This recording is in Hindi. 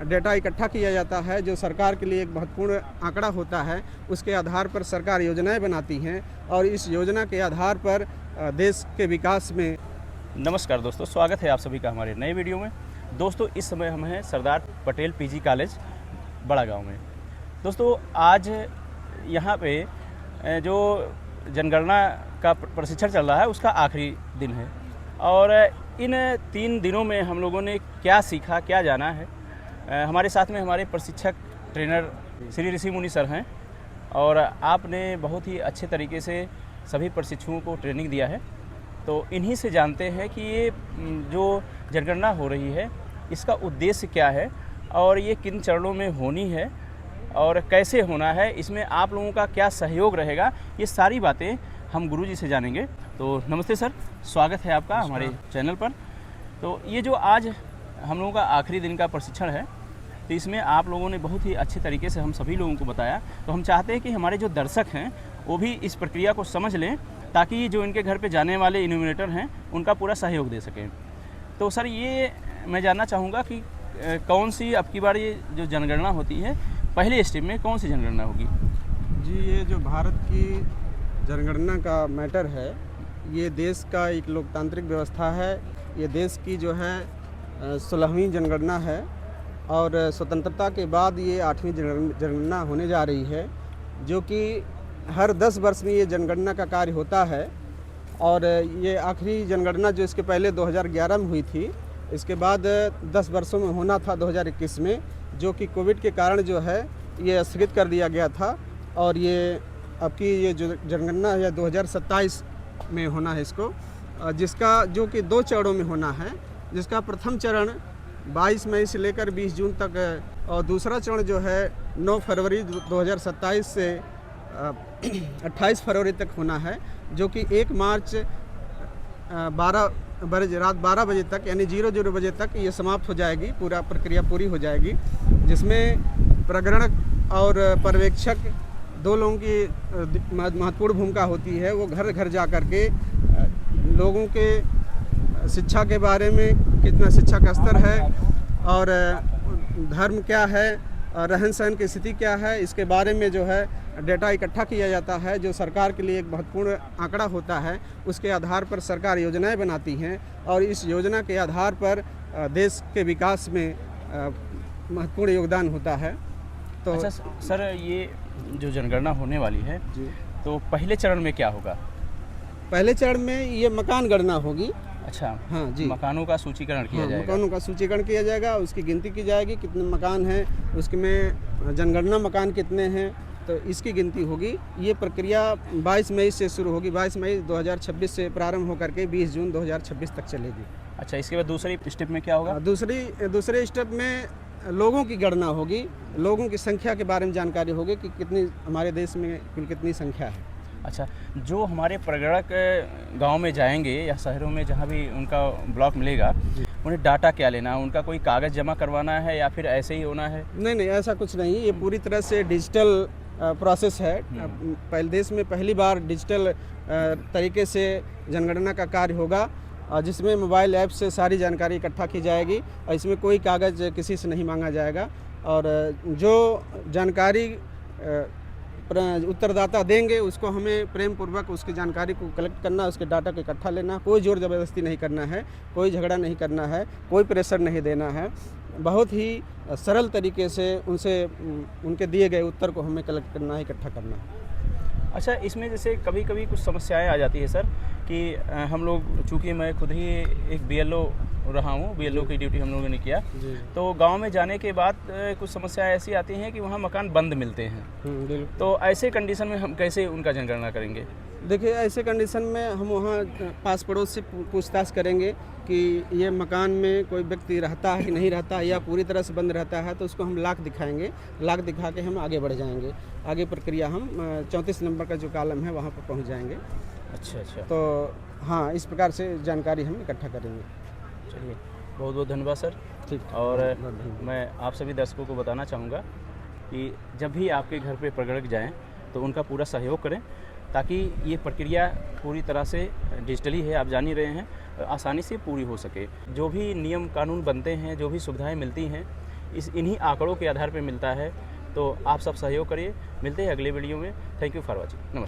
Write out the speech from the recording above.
डेटा इकट्ठा किया जाता है, जो सरकार के लिए एक महत्वपूर्ण आंकड़ा होता है। उसके आधार पर सरकार योजनाएं बनाती हैं और इस योजना के आधार पर देश के विकास में। नमस्कार दोस्तों, स्वागत है आप सभी का हमारे नए वीडियो में। दोस्तों, इस समय हम हैं सरदार पटेल पीजी कॉलेज बड़ा गांव में। दोस्तों, आज यहाँ पे जो जनगणना का प्रशिक्षण चल रहा है उसका आखिरी दिन है और इन 3 दिनों में हम लोगों ने क्या सीखा, क्या जाना है। हमारे साथ में हमारे प्रशिक्षक ट्रेनर श्री ऋषि मुनि सर हैं और आपने बहुत ही अच्छे तरीके से सभी प्रशिक्षुओं को ट्रेनिंग दिया है। तो इन्हीं से जानते हैं कि ये जो जनगणना हो रही है इसका उद्देश्य क्या है और ये किन चरणों में होनी है और कैसे होना है, इसमें आप लोगों का क्या सहयोग रहेगा, ये सारी बातें हम गुरुजी से जानेंगे। तो नमस्ते सर, स्वागत है आपका हमारे चैनल पर। तो ये जो आज हम लोगों का आखिरी दिन का प्रशिक्षण है, तो इसमें आप लोगों ने बहुत ही अच्छे तरीके से हम सभी लोगों को बताया। तो हम चाहते हैं कि हमारे जो दर्शक हैं वो भी इस प्रक्रिया को समझ लें ताकि जो इनके घर पे जाने वाले इन्यूमिनेटर हैं उनका पूरा सहयोग दे सकें। तो सर, ये मैं जानना चाहूँगा कि कौन सी अब की बार ये जो जनगणना होती है, पहले स्टेप में कौन सी जनगणना होगी? जी, ये जो भारत की जनगणना का मैटर है, ये देश का एक लोकतांत्रिक व्यवस्था है। ये देश की जो है 16वीं जनगणना है और स्वतंत्रता के बाद ये 8वीं जनगणना होने जा रही है, जो कि हर 10 वर्ष में ये जनगणना का कार्य होता है। और ये आखिरी जनगणना जो इसके पहले 2011 में हुई थी, इसके बाद 10 वर्षों में होना था 2021 में, जो कि कोविड के कारण जो है ये स्थगित कर दिया गया था। और ये अब की ये जो जनगणना है 2027 में होना है इसको, जिसका जो कि 2 चरणों में होना है। जिसका प्रथम चरण 22 मई से लेकर 20 जून तक है और दूसरा चरण जो है 9 फरवरी 2027 से 28 फरवरी तक होना है, जो कि 1 मार्च रात 12 बजे तक यानी 00 बजे तक ये समाप्त हो जाएगी, पूरा प्रक्रिया पूरी हो जाएगी। जिसमें प्रगणक और पर्यवेक्षक 2 लोगों की महत्वपूर्ण भूमिका होती है। वो घर घर जा कर के लोगों के शिक्षा के बारे में, कितना शिक्षा का स्तर है और धर्म क्या है और रहन सहन की स्थिति क्या है, इसके बारे में जो है डेटा इकट्ठा किया जाता है, जो सरकार के लिए एक महत्वपूर्ण आंकड़ा होता है। उसके आधार पर सरकार योजनाएं बनाती हैं और इस योजना के आधार पर देश के विकास में महत्वपूर्ण योगदान होता है। तो अच्छा सर, ये जो जनगणना होने वाली है जी, तो पहले चरण में क्या होगा? पहले चरण में ये मकान गणना होगी। अच्छा, हाँ जी, मकानों का सूचीकरण किया जाएगा। मकानों का सूचीकरण किया जाएगा, उसकी गिनती की जाएगी, कितने मकान हैं, उसमें जनगणना मकान कितने हैं, तो इसकी गिनती होगी। ये प्रक्रिया 22 मई से शुरू होगी। 22 मई 2026 से प्रारंभ होकर के 20 जून 2026 तक चलेगी। अच्छा, इसके बाद दूसरी स्टेप में क्या होगा? दूसरे स्टेप में लोगों की गणना होगी। लोगों की संख्या के बारे में जानकारी होगी कि कितनी हमारे देश में कुल कितनी संख्या है। अच्छा, जो हमारे प्रगणक गांव में जाएंगे या शहरों में जहां भी उनका ब्लॉक मिलेगा, उन्हें डाटा क्या लेना है? उनका कोई कागज़ जमा करवाना है या फिर ऐसे ही होना है? नहीं, ऐसा कुछ नहीं। ये पूरी तरह से डिजिटल प्रोसेस है। पहले देश में पहली बार डिजिटल तरीके से जनगणना का कार्य होगा, जिसमें मोबाइल ऐप से सारी जानकारी इकट्ठा की जाएगी और इसमें कोई कागज़ किसी से नहीं मांगा जाएगा। और जो जानकारी उत्तरदाता देंगे उसको हमें प्रेम पूर्वक उसकी जानकारी को कलेक्ट करना, उसके डाटा को इकट्ठा लेना। कोई ज़ोर ज़बरदस्ती नहीं करना है, कोई झगड़ा नहीं करना है, कोई प्रेशर नहीं देना है। बहुत ही सरल तरीके से उनसे उनके दिए गए उत्तर को हमें कलेक्ट करना है, इकट्ठा करना है। अच्छा, इसमें जैसे कभी कभी कुछ समस्याएं आ जाती है सर कि हम लोग, चूँकि मैं खुद ही एक BLO रहा हूँ, BLO की ड्यूटी हम लोगों ने किया, तो गांव में जाने के बाद कुछ समस्याएं ऐसी आती हैं कि वहाँ मकान बंद मिलते हैं। तो ऐसे कंडीशन में हम कैसे उनका जनगणना करेंगे? देखिए, ऐसे कंडीशन में हम वहाँ पास पड़ोस से पूछताछ करेंगे कि ये मकान में कोई व्यक्ति रहता है कि नहीं रहता है या पूरी तरह से बंद रहता है, तो उसको हम लाख दिखाएंगे। लाख दिखा के हम आगे बढ़ जाएंगे। आगे प्रक्रिया हम 34 नंबर का जो कॉलम है वहाँ पर पहुँच जाएंगे। अच्छा, तो हाँ, इस प्रकार से जानकारी हम इकट्ठा करेंगे। चलिए, बहुत बहुत धन्यवाद सर। ठीक। और मैं आप सभी दर्शकों को बताना चाहूँगा कि जब भी आपके घर पे प्रगणक जाएँ तो उनका पूरा सहयोग करें, ताकि ये प्रक्रिया पूरी तरह से डिजिटली है, आप जान ही रहे हैं, आसानी से पूरी हो सके। जो भी नियम कानून बनते हैं, जो भी सुविधाएं मिलती हैं, इन्हीं आंकड़ों के आधार पर मिलता है। तो आप सब सहयोग करिए। मिलते हैं अगले वीडियो में। Thank you for watching. नमस्कार।